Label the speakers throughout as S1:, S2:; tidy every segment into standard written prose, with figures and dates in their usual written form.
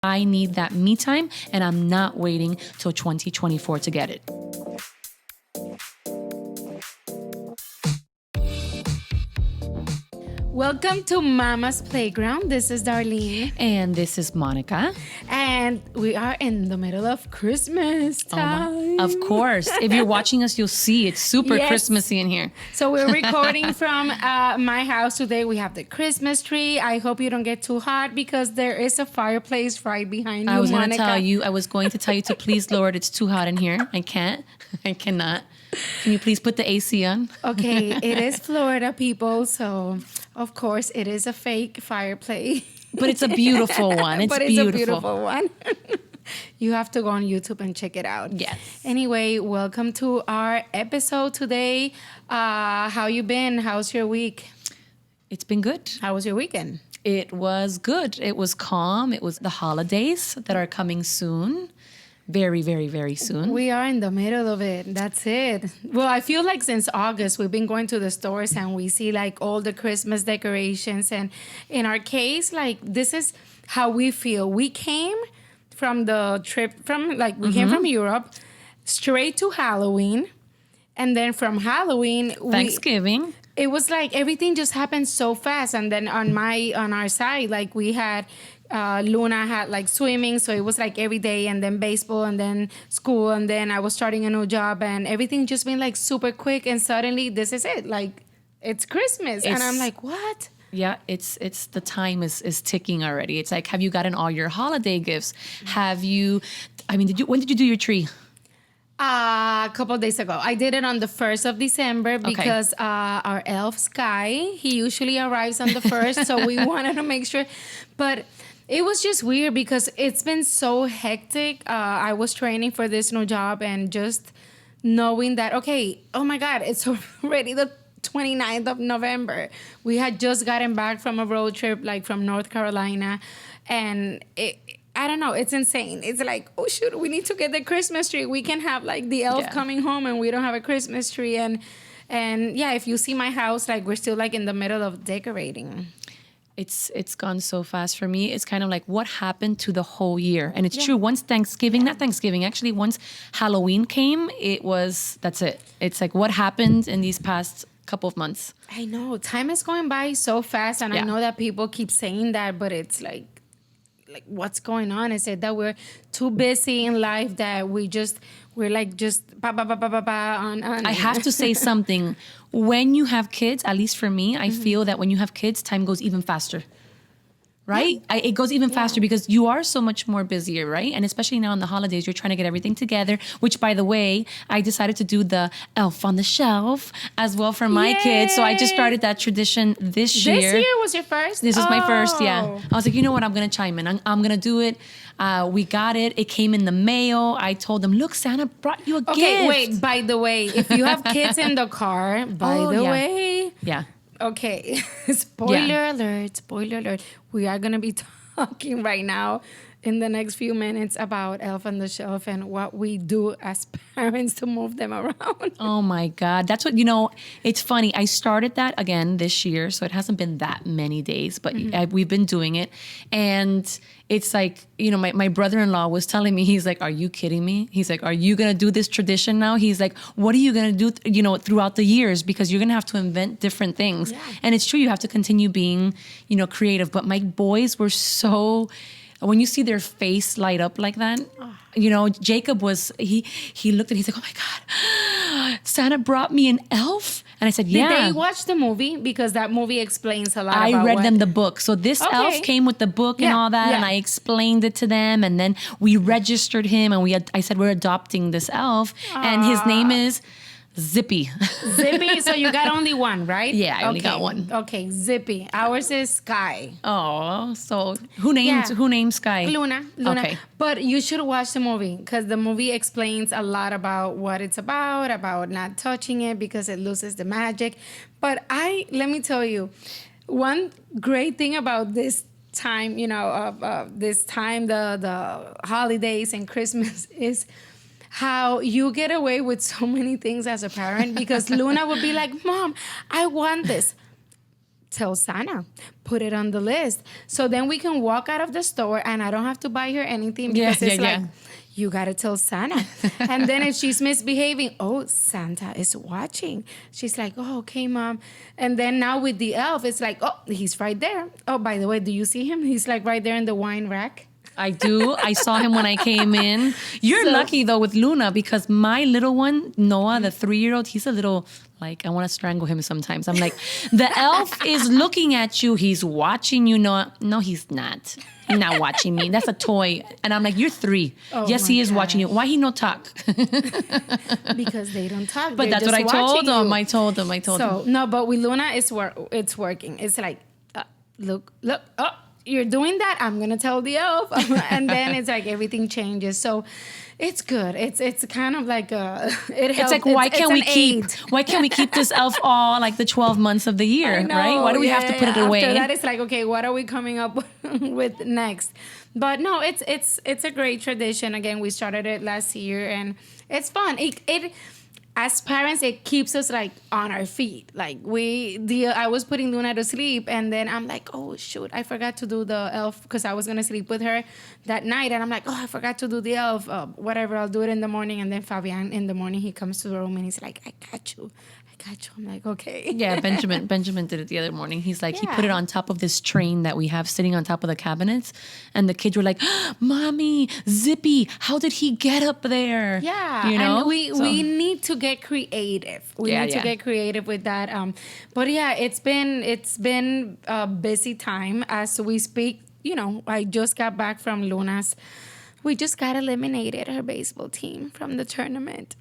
S1: I need that me time, and I'm not waiting till 2024 to get it.
S2: Welcome to Mama's Playground. This is Darlene.
S1: And this is Monica.
S2: And we are in the middle of Christmas time.
S1: Of course. If you're watching us, you'll see it's super Christmassy in here.
S2: So we're recording from my house today. We have the Christmas tree. I hope you don't get too hot because there is a fireplace right behind you,
S1: I was
S2: Monica.
S1: I was going to tell you to please, Lord, it's too hot in here. I can't. I cannot. Can you please put the AC on?
S2: Okay, it is Florida, people. So, of course, it is a fake fireplace.
S1: But it's a beautiful one. It's
S2: a beautiful one. You have to go on YouTube and check it out.
S1: Yes.
S2: Anyway, welcome to our episode today. How you been? How's your week?
S1: It's been good.
S2: How was your weekend?
S1: It was good. It was calm. It was the holidays that are coming soon. Very, very, very soon.
S2: We are in the middle of it. That's it. Well, I feel like since August, we've been going to the stores and we see like all the Christmas decorations. And in our case, like this is how we feel. We came from the trip we came from Europe straight to Halloween. And then from Halloween,
S1: Thanksgiving.
S2: It was like everything just happened so fast. And then on our side, like we had Luna had like swimming, so it was like every day, and then baseball, and then school, and then I was starting a new job, and everything just been like super quick, and suddenly this is it, like it's Christmas, and I'm like, what?
S1: Yeah, it's the time is ticking already. It's like, have you gotten all your holiday gifts? Have you? I mean, when did you do your tree?
S2: A couple of days ago. I did it on the 1st of December because our elf Sky, he usually arrives on the 1st, so we wanted to make sure, but it was just weird because it's been so hectic. I was training for this new job and just knowing that, okay, oh my God, it's already the 29th of November. We had just gotten back from a road trip, like from North Carolina. And I don't know, it's insane. It's like, oh shoot, we need to get the Christmas tree. We can have like the elf coming home and we don't have a Christmas tree. And yeah, if you see my house, like we're still like in the middle of decorating.
S1: It's gone so fast for me. It's kind of like what happened to the whole year. And it's true. Once actually once Halloween came, that's it. It's like what happened in these past couple of months.
S2: I know. Time is going by so fast. And I know that people keep saying that, but it's like what's going on? I said that we're too busy in life that we're like just ba ba ba ba ba ba on.
S1: I have to say something. When you have kids, at least for me, I feel that when you have kids, time goes even faster. Right? Yeah. It goes even faster because you are so much more busier, right? And especially now in the holidays, you're trying to get everything together, which, by the way, I decided to do the elf on the shelf as well for my kids. So I just started that tradition this year.
S2: This year was your first?
S1: This was my first, yeah. I was like, you know what? I'm going to chime in. I'm going to do it. We got it. It came in the mail. I told them, look, Santa brought you a gift.
S2: Okay, wait. By the way, if you have kids in the car, way.
S1: Yeah.
S2: Okay, spoiler alert. We are going to be talking right now in the next few minutes about Elf on the Shelf and what we do as parents to move them around.
S1: Oh my God. That's what, it's funny. I started that again this year, so it hasn't been that many days, but we've been doing it. And it's like, my brother-in-law was telling me, he's like, are you kidding me? He's like, are you going to do this tradition now? He's like, what are you going to do, throughout the years? Because you're going to have to invent different things. Yeah. And it's true, you have to continue being, creative. But my boys were so... When you see their face light up like that, Jacob he looked and he's like, oh my God, Santa brought me an elf. And I said, yeah.
S2: Did they watch the movie? Because that movie explains a lot
S1: I read them the book. So this elf came with the book and all that. And I explained it to them. And then we registered him. And I said, we're adopting this elf. And his name is... Zippy.
S2: Zippy, so you got only one, right?
S1: Yeah, I only got one.
S2: Okay, Zippy. Ours is Sky.
S1: Oh, so who named Sky?
S2: Luna.
S1: Okay.
S2: But you should watch the movie because the movie explains a lot about what it's about not touching it because it loses the magic. But let me tell you, one great thing about this time, the holidays and Christmas is how you get away with so many things as a parent because Luna would be like, Mom, I want this. tell Sana, put it on the list. So then we can walk out of the store and I don't have to buy her anything because it's like, you got to tell Santa. And then if she's misbehaving, oh, Santa is watching. She's like, oh, okay, Mom. And then now with the elf, it's like, oh, he's right there. Oh, by the way, do you see him? He's like right there in the wine rack.
S1: I do. I saw him when I came in. You're lucky though with Luna because my little one, Noah, the 3-year-old, he's a little like, I want to strangle him sometimes. I'm like, the elf is looking at you. He's watching you. No, he's not. He's not watching me. That's a toy. And I'm like, you're 3. Oh, yes, he is watching you. Why he no talk?
S2: Because they don't talk.
S1: But that's what I told him. I told him.
S2: So, no, but with Luna, it's working. It's like, look, oh. You're doing that, I'm gonna tell the elf. And then it's like everything changes. So it's good. It's kind of like it helps.
S1: It's like why can't we keep this elf all like the 12 months of the year, right? Why do we have to put it away?
S2: After that, it's like, okay, what are we coming up with next? But no, it's a great tradition. Again, we started it last year and it's fun. It as parents, it keeps us like on our feet. Like I was putting Luna to sleep and then I'm like, oh shoot, I forgot to do the elf because I was going to sleep with her that night. And I'm like, oh, I forgot to do the elf. Whatever, I'll do it in the morning. And then Fabian in the morning, he comes to the room and he's like, I got you. I'm like, okay.
S1: Yeah, Benjamin did it the other morning. He's like, he put it on top of this train that we have sitting on top of the cabinets. And the kids were like, Mommy, Zippy, how did he get up there?
S2: Yeah. You know? And we need to get creative. We need to get creative with that. But yeah, it's been a busy time as we speak. You know, I just got back from Luna's. We just got eliminated, her baseball team, from the tournament.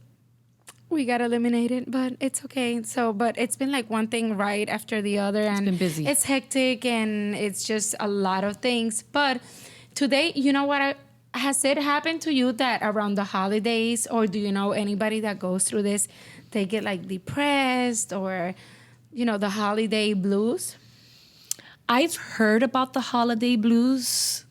S2: We got eliminated, but it's okay. So, but it's been like one thing right after the other. And
S1: it's been busy.
S2: It's hectic and it's just a lot of things. But today, you know what? Has it happened to you that around the holidays, or do you know anybody that goes through this, they get like depressed or, you know, the holiday blues?
S1: I've heard about the holiday blues.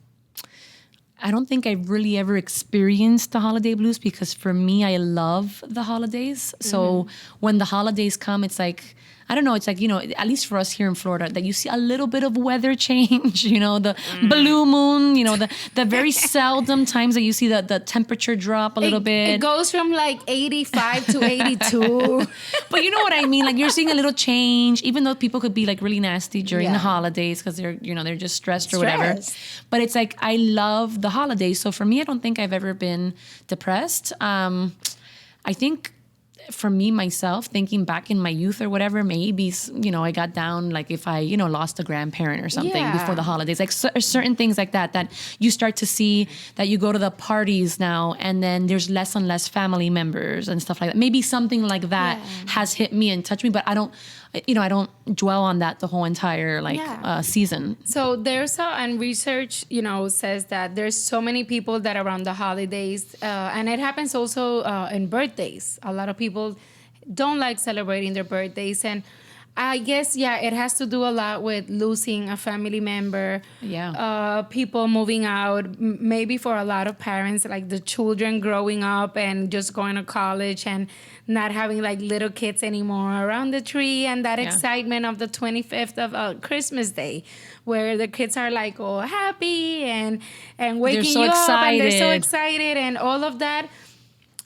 S1: I don't think I've really ever experienced the holiday blues because for me, I love the holidays. So when the holidays come, it's like, I don't know, it's like, you know, at least for us here in Florida, that you see a little bit of weather change, you know, the blue moon, you know, the very seldom times that you see the temperature drop a little bit.
S2: It goes from like 85 to 82.
S1: But you know what I mean? Like you're seeing a little change, even though people could be like really nasty during the holidays because they're, you know, they're just stressed or whatever. But it's like, I love the holidays. So for me, I don't think I've ever been depressed. I think for me, myself, thinking back in my youth or whatever, maybe, you know, I got down, like if I, you know, lost a grandparent or something before the holidays, like certain things like that you start to see that you go to the parties now and then there's less and less family members and stuff like that. Maybe something like that has hit me and touched me, but I don't dwell on that the whole entire season.
S2: So there's and research, you know, says that there's so many people that around the holidays, and it happens also in birthdays. A lot of people don't like celebrating their birthdays, and I guess, it has to do a lot with losing a family member. Yeah. People moving out. Maybe for a lot of parents, like the children growing up and just going to college and not having like little kids anymore around the tree and that excitement of the 25th of Christmas Day, where the kids are like all happy and waking you up and they're so excited and all of that.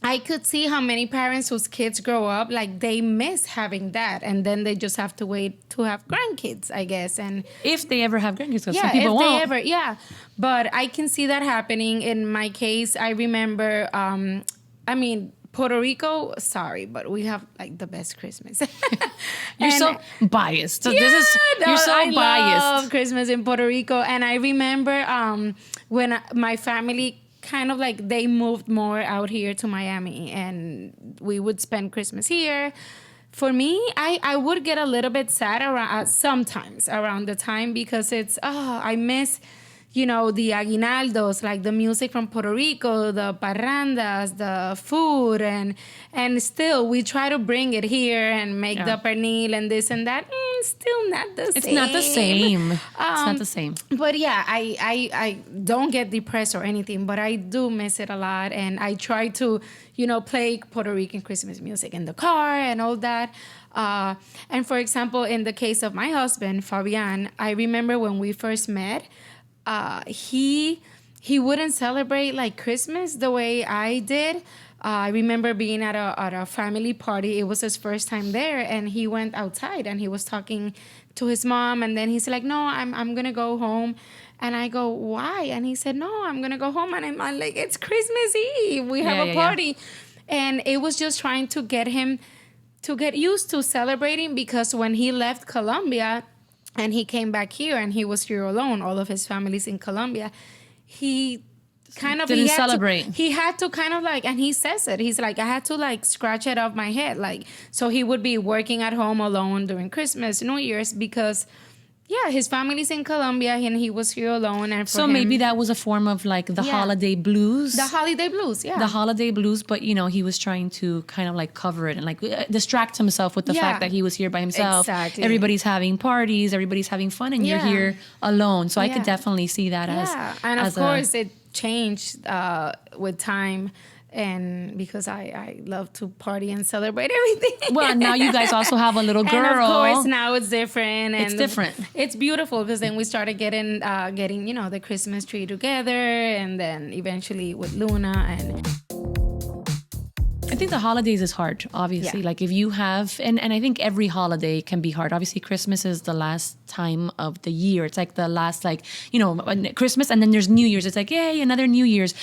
S2: I could see how many parents whose kids grow up, like they miss having that. And then they just have to wait to have grandkids, I guess. And
S1: if they ever have grandkids, because some people won't.
S2: But I can see that happening. In my case, I remember, Puerto Rico, sorry, but we have like the best Christmas.
S1: You're so biased. You're so biased.
S2: I love Christmas in Puerto Rico. And I remember when my family kind of like they moved more out here to Miami and we would spend Christmas here. For me, I would get a little bit sad around sometimes around the time because it's I miss, you know, the aguinaldos, like the music from Puerto Rico, the parrandas, the food, and still we try to bring it here and make the pernil and this and that. Still not the same.
S1: It's not the same. It's not the same.
S2: But yeah, I don't get depressed or anything, but I do miss it a lot, and I try to, you know, play Puerto Rican Christmas music in the car and all that. And for example, in the case of my husband, Fabian, I remember when we first met, he wouldn't celebrate like Christmas the way I did. I remember being at a family party. It was his first time there, and he went outside and he was talking to his mom, and then he's like, "No, I'm gonna go home." And I go, "Why?" And he said, "No, I'm gonna go home." And I'm like, "It's Christmas Eve. We have a party." And it was just trying to get him to get used to celebrating, because when he left Colombia and he came back here and he was here alone, all of his family's in Colombia, he kind of
S1: didn't celebrate.
S2: He had to kind of like, and he says it, he's like, I had to like scratch it off my head. Like, so he would be working at home alone during Christmas, New Year's, because his family's in Colombia and he was here alone. And
S1: so maybe that was a form of like the holiday blues.
S2: The holiday blues, yeah.
S1: The holiday blues, but he was trying to kind of like cover it and like distract himself with the fact that he was here by himself. Exactly. Everybody's having parties, everybody's having fun, and you're here alone. So I could definitely see that as
S2: and of course it changed with time. And because I love to party and celebrate everything.
S1: Well, now you guys also have a little girl.
S2: And of course, now it's different. And
S1: it's different.
S2: It's beautiful, because then we started getting the Christmas tree together, and then eventually with Luna. And
S1: I think the holidays is hard, obviously.
S2: Yeah.
S1: Like if you have, and I think every holiday can be hard. Obviously, Christmas is the last time of the year. It's like the last, like, Christmas, and then there's New Year's. It's like, yay, another New Year's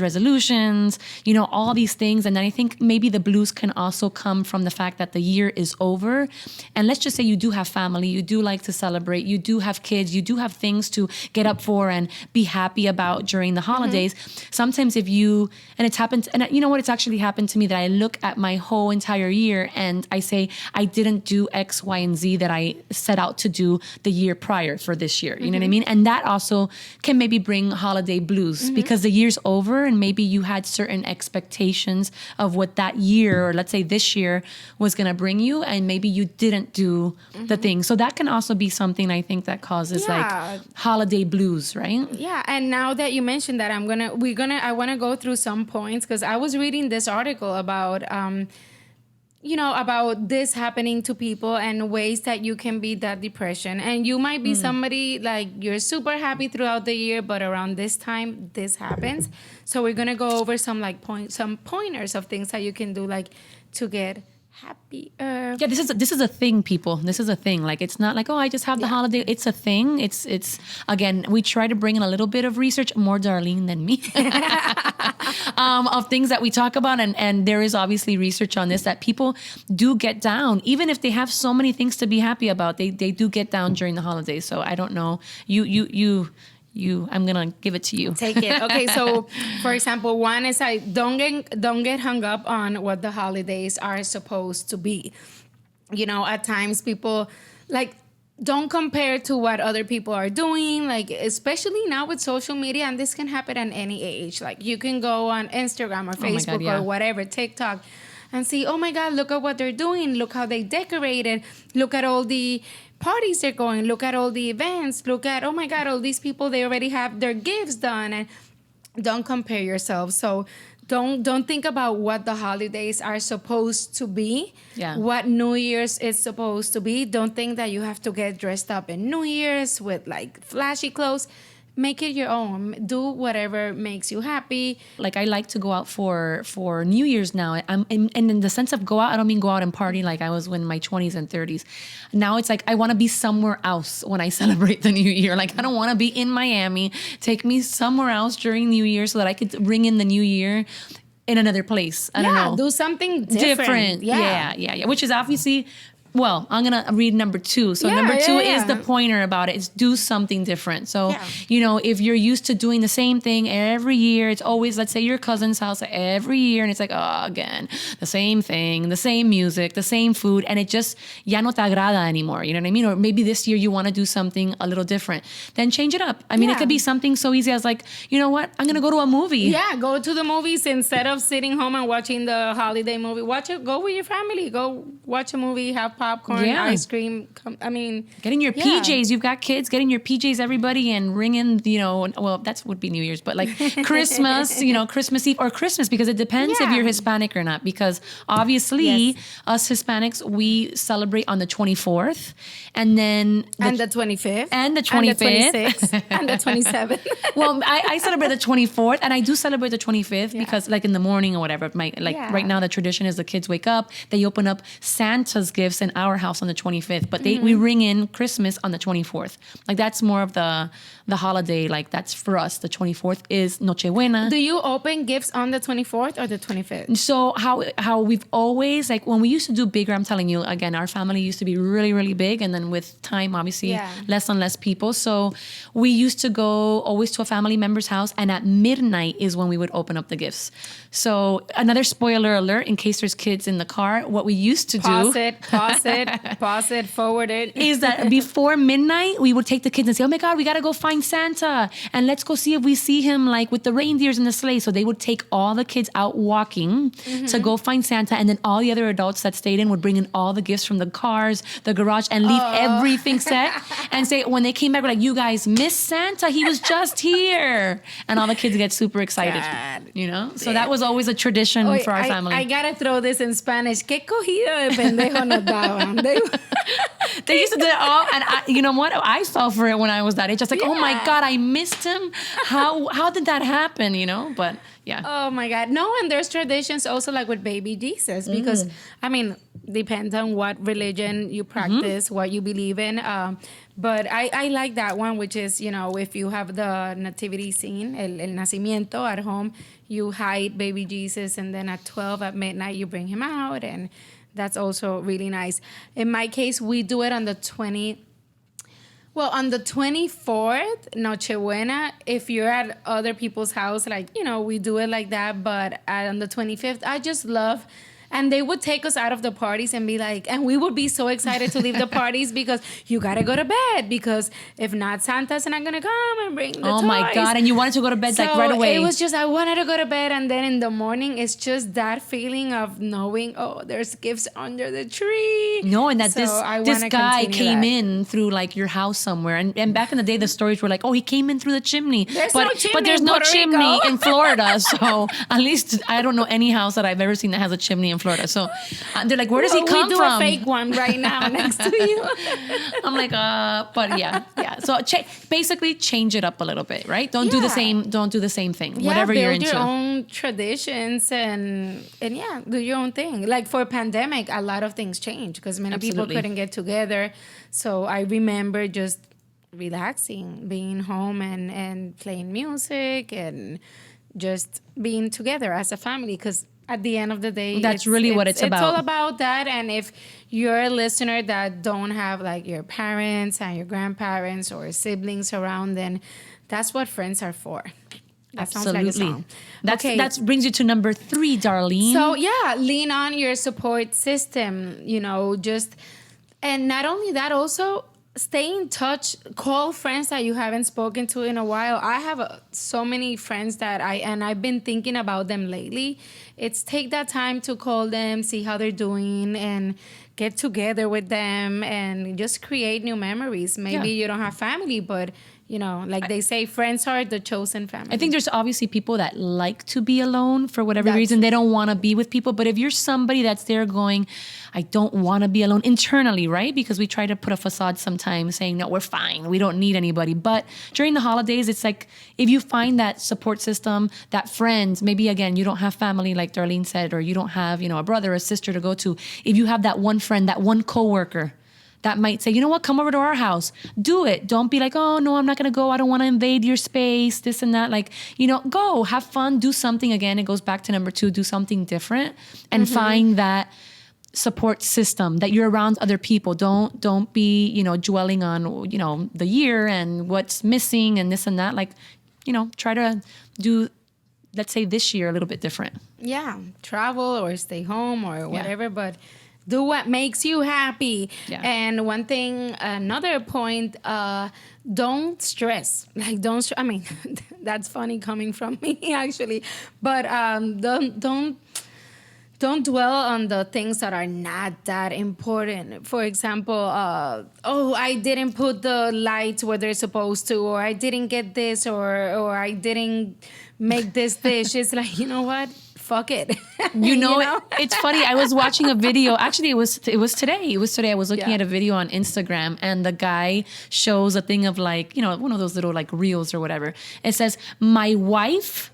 S1: resolutions, all these things. And then I think maybe the blues can also come from the fact that the year is over. And let's just say you do have family, you do like to celebrate, you do have kids, you do have things to get up for and be happy about during the holidays. Sometimes and it's happened, and you know what, it's actually happened to me that I look at my whole entire year and I say, I didn't do X, Y, and Z that I set out to do the year prior for this year. You know what I mean? And that also can maybe bring holiday blues, because the year's over and maybe you had certain expectations of what that year, or let's say this year, was going to bring you, and maybe you didn't do the thing. So that can also be something, I think, that causes like holiday blues, right?
S2: Yeah. And now that you mentioned that, I want to go through some points, because I was reading this article about this happening to people and ways that you can beat that depression. And you might be somebody like you're super happy throughout the year, but around this time this happens. So we're gonna go over some pointers of things that you can do, like, to get happier. Yeah,
S1: this is a thing, people. This is a thing. Like, it's not like, oh, I just have the holiday. It's a thing. It's again, we try to bring in a little bit of research, more Darlene than me, of things that we talk about, and there is obviously research on this, that people do get down, even if they have so many things to be happy about. They do get down during the holidays. So I don't know. I'm gonna give it to you.
S2: Take it. Okay, so for example, one is don't get hung up on what the holidays are supposed to be. At times people don't compare to what other people are doing, like, especially now with social media, and this can happen at any age. Like, you can go on Instagram or Facebook or whatever, TikTok, and see, oh my God, look at what they're doing. Look how they decorated. Look at all the parties they're going. Look at all the events. Look at, oh my God, all these people, they already have their gifts done. And don't compare yourself. So don't think about what the holidays are supposed to be.
S1: Yeah.
S2: What New Year's is supposed to be. Don't think that you have to get dressed up in New Year's with like flashy clothes. Make it your own. Do whatever makes you happy.
S1: Like, I like to go out for New Year's now. And in the sense of go out, I don't mean go out and party like I was in my 20s and 30s. Now it's like I want to be somewhere else when I celebrate the New Year. Like, I don't want to be in Miami. Take me somewhere else during New Year so that I could ring in the New Year in another place. I don't know.
S2: Do something different.
S1: Yeah. Which is obviously... Well, I'm going to read number 2. So number 2 is the pointer about it. It's do something different. So, if you're used to doing the same thing every year, it's always, let's say, your cousin's house every year. And it's like, oh, again, the same thing, the same music, the same food. And it just, ya no te agrada anymore. You know what I mean? Or maybe this year you want to do something a little different. Then change it up. I mean, it could be something so easy as like, you know what? I'm going to go to a movie.
S2: Yeah, go to the movies instead of sitting home and watching the holiday movie. Go with your family. Go watch a movie, have popcorn,
S1: Yeah.
S2: ice cream.
S1: Getting your
S2: yeah.
S1: PJs. You've got kids. Getting your PJs, everybody, and ringing. Well, that would be New Year's, but like Christmas. Christmas Eve or Christmas, because it depends if
S2: Yeah.
S1: you're Hispanic or not. Because obviously,
S2: Yes.
S1: us Hispanics, we celebrate on the 24th, and then
S2: And the 25th.
S1: And the
S2: And the
S1: 25th.
S2: 26th. And the 27th.
S1: Well, I celebrate the 24th, and I do celebrate the 25th because, like, in the morning or whatever.
S2: Yeah.
S1: Right now, the tradition is the kids wake up, they open up Santa's gifts in our house on the 25th, but we ring in Christmas on the 24th. Like, that's more of the holiday. Like, that's for us. The 24th is Nochebuena.
S2: Do you open gifts on the 24th or the 25th?
S1: So how we've always, like, when we used to do bigger, I'm telling you again, our family used to be really, really big, and then with time, obviously,
S2: Yeah.
S1: less and less people. So we used to go always to a family member's house, and at midnight is when we would open up the gifts. So another spoiler alert, in case there's kids in the car, what we used to
S2: Pause
S1: do
S2: it, forward it.
S1: is that before midnight, we would take the kids and say, oh my God, we got to go find Santa. And let's go see if we see him, like, with the reindeers in the sleigh. So they would take all the kids out walking to go find Santa. And then all the other adults that stayed in would bring in all the gifts from the cars, the garage, and leave everything set. And say, when they came back, we're like, you guys missed Santa. He was just here. And all the kids get super excited,
S2: God.
S1: So that was always a tradition
S2: Oye,
S1: for our family.
S2: I gotta throw this in Spanish. ¿Qué cogida de pendejo nos daban?
S1: They used to do it all, and you know what? I fell for it when I was that age. Just like, oh my
S2: Yeah.
S1: God, I missed him. How did that happen? But yeah.
S2: Oh my God. No, and there's traditions also like with baby Jesus because, depends on what religion you practice, what you believe in. But I like that one, which is, if you have the nativity scene, el nacimiento at home, you hide baby Jesus, and then at 12 at midnight, you bring him out, and that's also really nice. In my case, we do it on the 24th, Nochebuena, if you're at other people's house, we do it like that. But on the 25th, I just love, and they would take us out of the parties and be like, and we would be so excited to leave the parties because you got to go to bed, because if not, Santa's not going to come and bring the toys.
S1: Oh my God. And you wanted to go to bed like right away.
S2: It was just, I wanted to go to bed. And then in the morning, it's just that feeling of knowing, there's gifts under the tree.
S1: No, and that
S2: So I
S1: this
S2: wanna
S1: guy
S2: continue
S1: came
S2: that.
S1: in through like your house somewhere. And back in the day, the stories were like, he came in through the chimney.
S2: No chimney
S1: but there's
S2: in
S1: no
S2: Puerto
S1: chimney
S2: Rico.
S1: in Florida. So at least I don't know any house that I've ever seen that has a chimney in Florida. So they're like, where does he come
S2: We do
S1: from?
S2: a fake one right now next to you.
S1: I'm like, but yeah. So basically change it up a little bit, right? Don't do the same thing. Whatever you're into.
S2: Build your own traditions and do your own thing. Like for pandemic, a lot of things changed because many people couldn't get together. So I remember just relaxing, being home and playing music and just being together as a family, because at the end of the day,
S1: that's really what it's about.
S2: It's all about that. And if you're a listener that don't have like your parents and your grandparents or siblings around, then that's what friends are for. That sounds like a song.
S1: That brings you to number 3, Darlene.
S2: So lean on your support system, and not only that, also stay in touch, call friends that you haven't spoken to in a while. I have so many friends that I've been thinking about them lately. It's take that time to call them, see how they're doing, and get together with them and just create new memories. Maybe you don't have family, but like they say, friends are the chosen family.
S1: I think there's obviously people that like to be alone for whatever reason. They don't want to be with people. But if you're somebody that's there going, I don't want to be alone internally, right? Because we try to put a facade sometimes saying, no, we're fine. We don't need anybody. But during the holidays, it's like if you find that support system, that friends, maybe again, you don't have family like Darlene said, or you don't have, a brother or a sister to go to. If you have that one friend, that one coworker that might say, you know what, come over to our house. Do it. Don't be like, oh, no, I'm not going to go. I don't want to invade your space, this and that. Like, go, have fun, do something. Again, it goes back to number 2, do something different and find that support system that you're around other people. Don't be, dwelling on, the year and what's missing and this and that. Like, try to do, let's say this year, a little bit different.
S2: Yeah. Travel or stay home or whatever, but do what makes you happy.
S1: Yeah.
S2: And one thing, another point, don't stress. Like, that's funny coming from me, actually. But don't don't dwell on the things that are not that important. For example, I didn't put the lights where they're supposed to, or I didn't get this, or I didn't make this dish. It's like, you know what? Fuck it.
S1: You know? It's funny. I was watching a video. Actually, it was today. It was today. I was looking at a video on Instagram, and the guy shows a thing of like, you know, one of those little like reels or whatever. It says, my wife,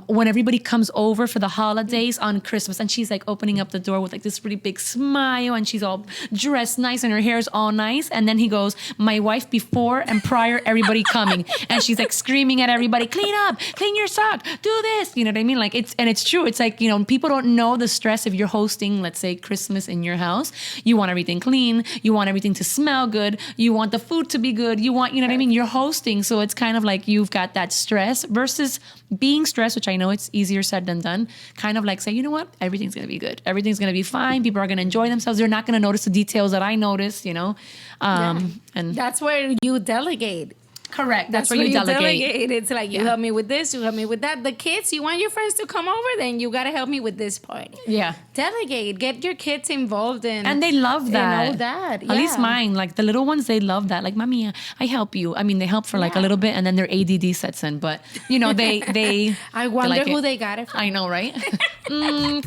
S1: when everybody comes over for the holidays on Christmas, and she's like opening up the door with like this really big smile, and she's all dressed nice and her hair's all nice. And then he goes, my wife before and prior everybody coming, and she's like screaming at everybody, clean up, clean your sock, do this. You know what I mean? Like it's true. It's like, you know, people don't know the stress if you're hosting, let's say, Christmas in your house. You want everything clean. You want everything to smell good. You want the food to be good. You want, you know what I mean? You're hosting. So it's kind of like you've got that stress versus being stressed, which I know it's easier said than done, kind of like say, you know what, everything's going to be good. Everything's going to be fine. People are going to enjoy themselves. They're not going to notice the details that I noticed, you know? And
S2: that's where you delegate.
S1: Correct. That's where you delegate.
S2: It's like, you help me with this, you help me with that. The kids, you want your friends to come over, then you got to help me with this part.
S1: Yeah.
S2: Delegate. Get your kids involved in.
S1: And they love that.
S2: You know that.
S1: At least mine, like the little ones, they love that. Like, Mami, I help you. I mean, they help for like a little bit, and then their ADD sets in. But, you know, they
S2: I wonder
S1: like
S2: who they got it from.
S1: I know, right?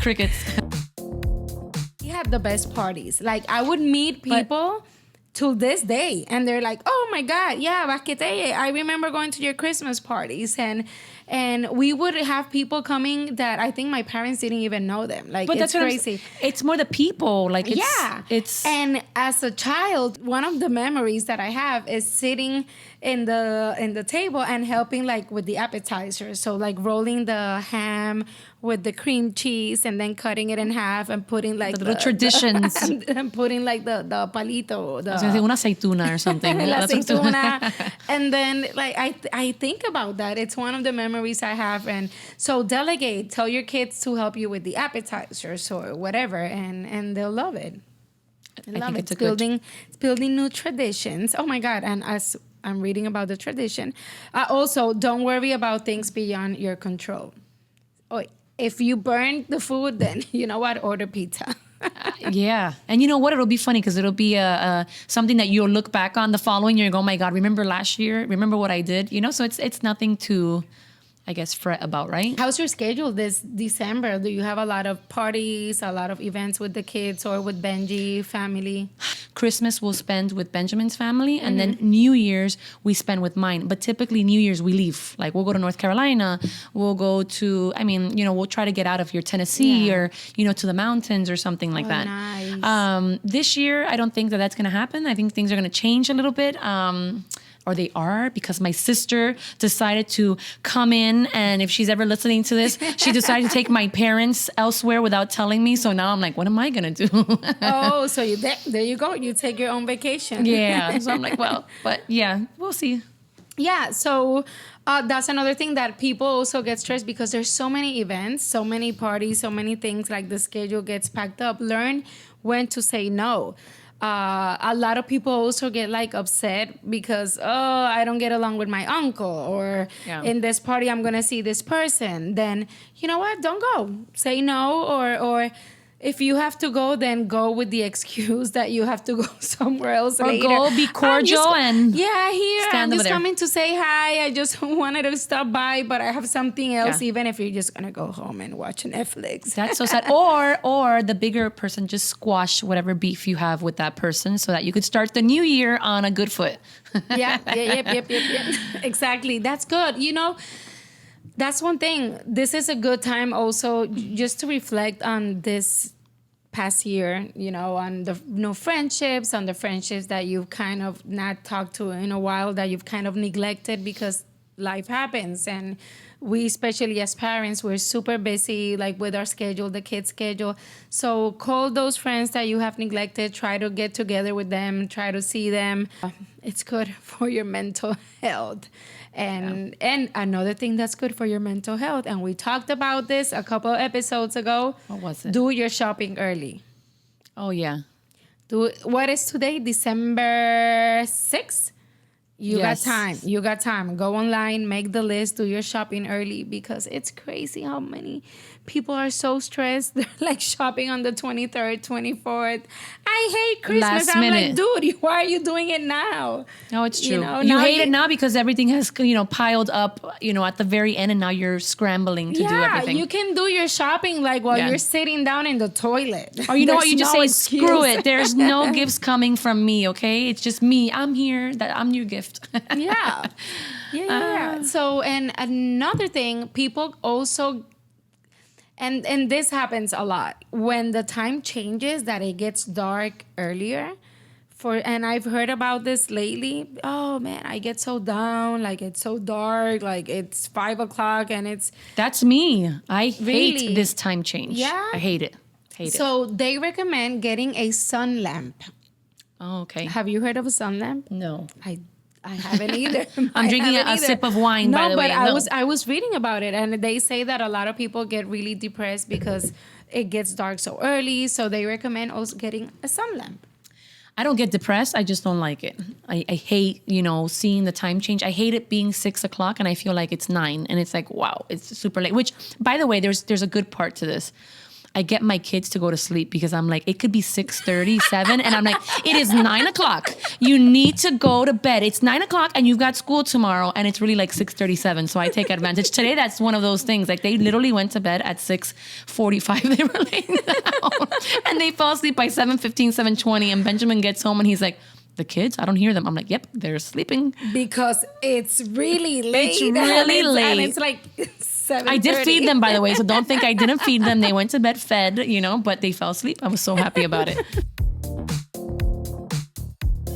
S1: Crickets.
S2: We had the best parties. Like, I would meet people to this day, and they're like, oh my God, yeah, Basquete, I remember going to your Christmas parties, and we would have people coming that I think my parents didn't even know them. Like, but it's crazy.
S1: It's more the people. Like, it's
S2: and as a child, one of the memories that I have is sitting in the table and helping like with the appetizers. So like rolling the ham with the cream cheese and then cutting it in half and putting like
S1: the little traditions
S2: and putting like the palito,
S1: I was gonna say una aceituna or something.
S2: La aceituna. And then like I think about that. It's one of the memories I have. And so delegate, tell your kids to help you with the appetizers or whatever, and they'll love it. I love it. It's building new traditions. Oh my God. And as I'm reading about the tradition, also don't worry about things beyond your control. Oh, if you burn the food, then you know what? Order pizza.
S1: Yeah. And you know what? It'll be funny because it'll be something that you'll look back on the following year and go, oh my God, remember last year? Remember what I did? You know, so it's nothing to, I guess, fret about, right?
S2: How's your schedule this December? Do you have a lot of parties, a lot of events with the kids or with Benji family?
S1: Christmas we'll spend with Benjamin's family, and then New Year's we spend with mine. But typically New Year's we leave. Like we'll go to North Carolina, we'll go to, I mean, you know, we'll try to get out of here, Tennessee, or, you know, to the mountains or something like that.
S2: Nice.
S1: This year, I don't think that that's going to happen. I think things are going to change a little bit. Or they are, because my sister decided to come in, and if she's ever listening to this, she decided to take my parents elsewhere without telling me. So now I'm like, what am I going to do?
S2: Oh, so there you go. You take your own vacation.
S1: Yeah. So I'm like, well, but yeah, we'll see.
S2: Yeah. So that's another thing that people also get stressed because there's so many events, so many parties, so many things, like the schedule gets packed up. Learn when to say no. A lot of people also get like upset because, I don't get along with my uncle, or in this party I'm gonna see this person. Then you know what? Don't go. Say no, or if you have to go, then go with the excuse that you have to go somewhere else later.
S1: Or go, be cordial, and
S2: I'm just coming to say hi. I just wanted to stop by, but I have something else. Even if you're just gonna go home and watch Netflix.
S1: That's so sad. Or the bigger person just squash whatever beef you have with that person, so that you could start the new year on a good foot.
S2: Yep. Exactly. That's good. You know, that's one thing. This is a good time also just to reflect on this past year, you know, on the friendships, on the friendships that you've kind of not talked to in a while, that you've kind of neglected because life happens. And we, especially as parents, we're super busy, like with our schedule, the kids' schedule. So call those friends that you have neglected, try to get together with them, try to see them. It's good for your mental health. And another thing that's good for your mental health, and we talked about this a couple of episodes ago.
S1: What was it?
S2: Do your shopping early.
S1: Oh, yeah.
S2: What is today? December 6th? You
S1: Yes.
S2: got time. You got time. Go online, make the list, do your shopping early because it's crazy how many people are so stressed. They're like shopping on the 23rd, 24th. I hate Christmas.
S1: Last
S2: I'm
S1: minute.
S2: like, dude, why are you doing it now?
S1: No, it's true.
S2: You know,
S1: You
S2: now
S1: hate
S2: you-
S1: it now because everything has, piled up, at the very end, and now you're scrambling to do everything.
S2: you can do your shopping like while
S1: Yeah.
S2: you're sitting down in the toilet.
S1: Or you know what? You
S2: There's
S1: just
S2: no
S1: say,
S2: excuse.
S1: screw it. There's no gifts coming from me, okay? It's just me. I'm here. I'm your gift.
S2: Yeah. So, and another thing, people also, and this happens a lot when the time changes, that it gets dark earlier. And I've heard about this lately. Oh man, I get so down. Like it's so dark. Like it's 5 o'clock, and it's
S1: That's me. I
S2: Really?
S1: hate this time change.
S2: Yeah?
S1: I hate it. Hate it.
S2: so they recommend getting a sun lamp.
S1: Oh, okay.
S2: Have you heard of a sun lamp?
S1: No.
S2: I haven't either.
S1: I'm drinking a sip of wine, by the way.
S2: No,
S1: No.
S2: but I was reading about it, and they say that a lot of people get really depressed because it gets dark so early. So they recommend also getting a sun lamp.
S1: I don't get depressed. I just don't like it. I hate, seeing the time change. I hate it being 6 o'clock and I feel like it's 9 and it's like, wow, it's super late. Which, by the way, there's a good part to this. I get my kids to go to sleep because I'm like, it could be 6:30, 7, and I'm like, it is 9 o'clock. You need to go to bed. It's 9 o'clock and you've got school tomorrow, and it's really like 6:37. So I take advantage. Today, that's one of those things. Like they literally went to bed at 6:45. They were laying down. And they fell asleep by 7:15, 7:20. And Benjamin gets home and he's like, the kids? I don't hear them. I'm like, yep, they're sleeping.
S2: Because it's really late.
S1: It's really late.
S2: And it's like 7:30.
S1: I did feed them, by the way, so don't think I didn't feed them. They went to bed fed, but they fell asleep. I was so happy about it.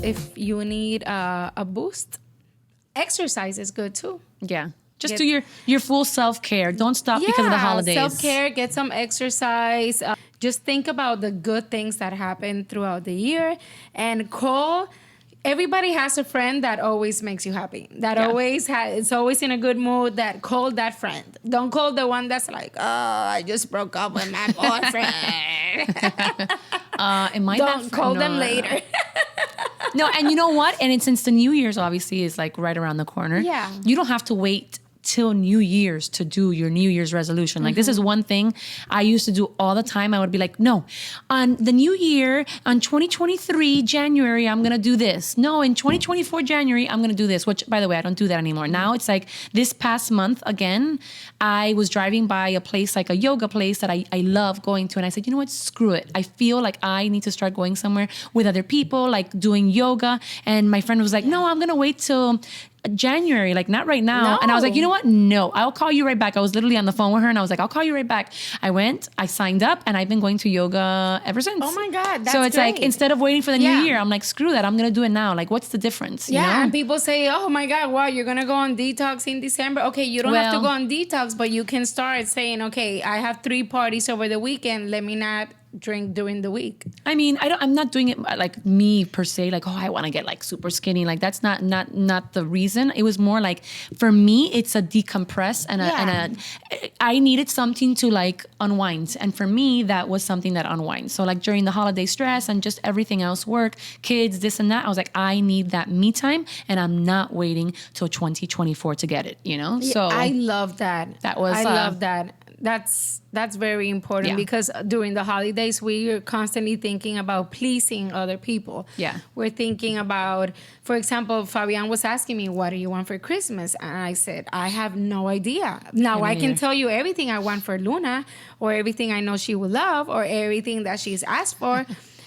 S2: If you need a boost, exercise is good too.
S1: Yeah. Just do your full self-care. Don't stop because of the holidays.
S2: Self-care, get some exercise. Just think about the good things that happen throughout the year and call. Everybody has a friend that always makes you happy. That it's always in a good mood. That call that friend. Don't call the one that's like, oh, I just broke up with my boyfriend. Don't call them later.
S1: No, and you know what? And since the New Year's obviously is like right around the corner.
S2: Yeah.
S1: You don't have to wait till New Year's to do your New Year's resolution. Like this is one thing I used to do all the time. I would be like, no, on the new year, on 2023 January, I'm gonna do this. No, in 2024 January, I'm gonna do this. Which, by the way, I don't do that anymore. Now it's like this past month again, I was driving by a place, like a yoga place that I love going to, and I said, you know what, screw it. I feel like I need to start going somewhere with other people, like doing yoga. And my friend was like, no, I'm gonna wait till January, like not right now.
S2: No.
S1: And I was like, you know what? No, I'll call you right back. I was literally on the phone with her and I was like, I'll call you right back. I went, I signed up, and I've been going to yoga ever since.
S2: Oh my God,
S1: so it's like,
S2: great.
S1: instead of waiting for the new
S2: Yeah.
S1: year, I'm like, screw that. I'm going to do it now. Like, what's the difference? You know?
S2: And people say, oh my God, wow, you're going to go on detox in December. Okay, you don't have to
S1: Well-
S2: go on detox, but you can start saying, okay, I have 3 parties over the weekend. Let me not drink during the week.
S1: I mean, I'm not doing it like me per se, like, oh, I want to get like super skinny. Like that's not the reason. It was more like, for me, it's a decompress and I needed something to like unwind. And for me, that was something that unwinds. So like during the holiday stress and just everything else, work, kids, this and that, I was like, I need that me time, and I'm not waiting till 2024 to get it, So
S2: I love that.
S1: That was,
S2: I love that. That's very important
S1: Yeah.
S2: because during the holidays, we're constantly thinking about pleasing other people.
S1: Yeah.
S2: We're thinking about, for example, Fabian was asking me, what do you want for Christmas? And I said, I have no idea. Now I can tell you everything I want for Luna, or everything I know she will love, or everything that she's asked for.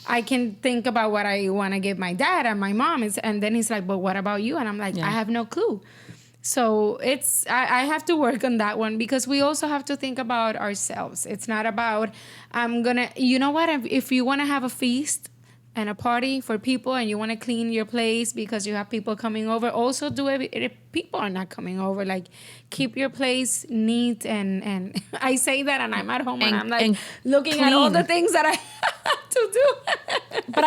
S2: I can think about what I want to give my dad and my mom. And then he's like, but what about you? And I'm like, I have no clue. So I have to work on that one, because we also have to think about ourselves. It's not about, you know what, if you want to have a feast and a party for people and you want to clean your place because you have people coming over, also do people are not coming over. Like, keep your place neat, and I say that, and I'm at home and I'm like looking at all the things that I have to do.
S1: But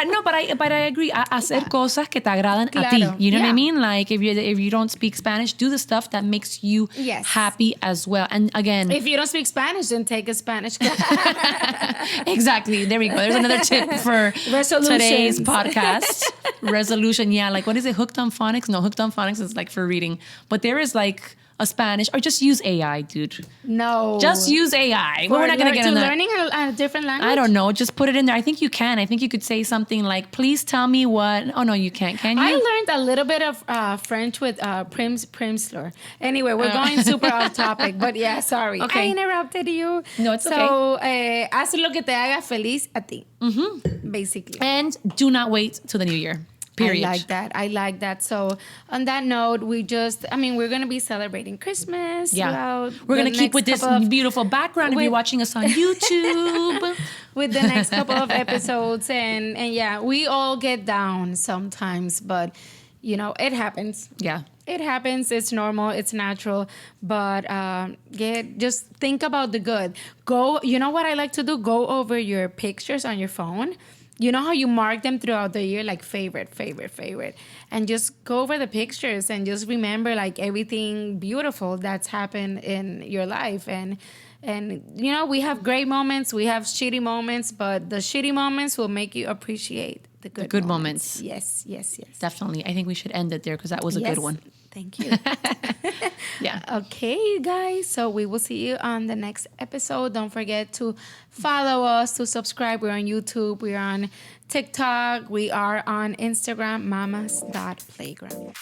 S1: I agree. Hacer cosas que te agradan a ti. You know what I mean? Like if you don't speak Spanish, do the stuff that makes you happy as well. And again,
S2: if you don't speak Spanish, then take a Spanish class.
S1: Exactly. There we go. There's another tip for today's podcast. Resolution. Yeah. Like what is it? Hooked on Phonics? No, Hooked on Phonics is like for reading. But there is like a Spanish, or just use AI, dude.
S2: No.
S1: Just use AI. We're not going to get into that.
S2: Learning a different language?
S1: I don't know. Just put it in there. I think you can. I think you could say something like, please tell me what... Oh, no, you can't. Can you?
S2: I learned a little bit of French with Primslor. Anyway, we're going super off topic. But yeah, sorry.
S1: Okay.
S2: I interrupted you.
S1: No, it's okay.
S2: So, haz lo que te haga feliz a ti. Basically.
S1: And do not wait till the new year. Period.
S2: I like that. So on that note, we're going to be celebrating Christmas.
S1: Yeah. We're going to keep with this beautiful background if you're watching us on YouTube.
S2: With the next couple of episodes. And yeah, we all get down sometimes, but it happens.
S1: Yeah.
S2: It happens. It's normal. It's natural. But just think about the good. You know what I like to do? Go over your pictures on your phone. You know how you mark them throughout the year, like favorite, and just go over the pictures and just remember like everything beautiful that's happened in your life. And we have great moments, we have shitty moments, but the shitty moments will make you appreciate the good moments. Yes.
S1: Definitely. I think we should end it there because that was a good one.
S2: Thank you.
S1: Yeah.
S2: Okay, you guys. So we will see you on the next episode. Don't forget to follow us, to subscribe. We're on YouTube. We're on TikTok. We are on Instagram, mamas.playground.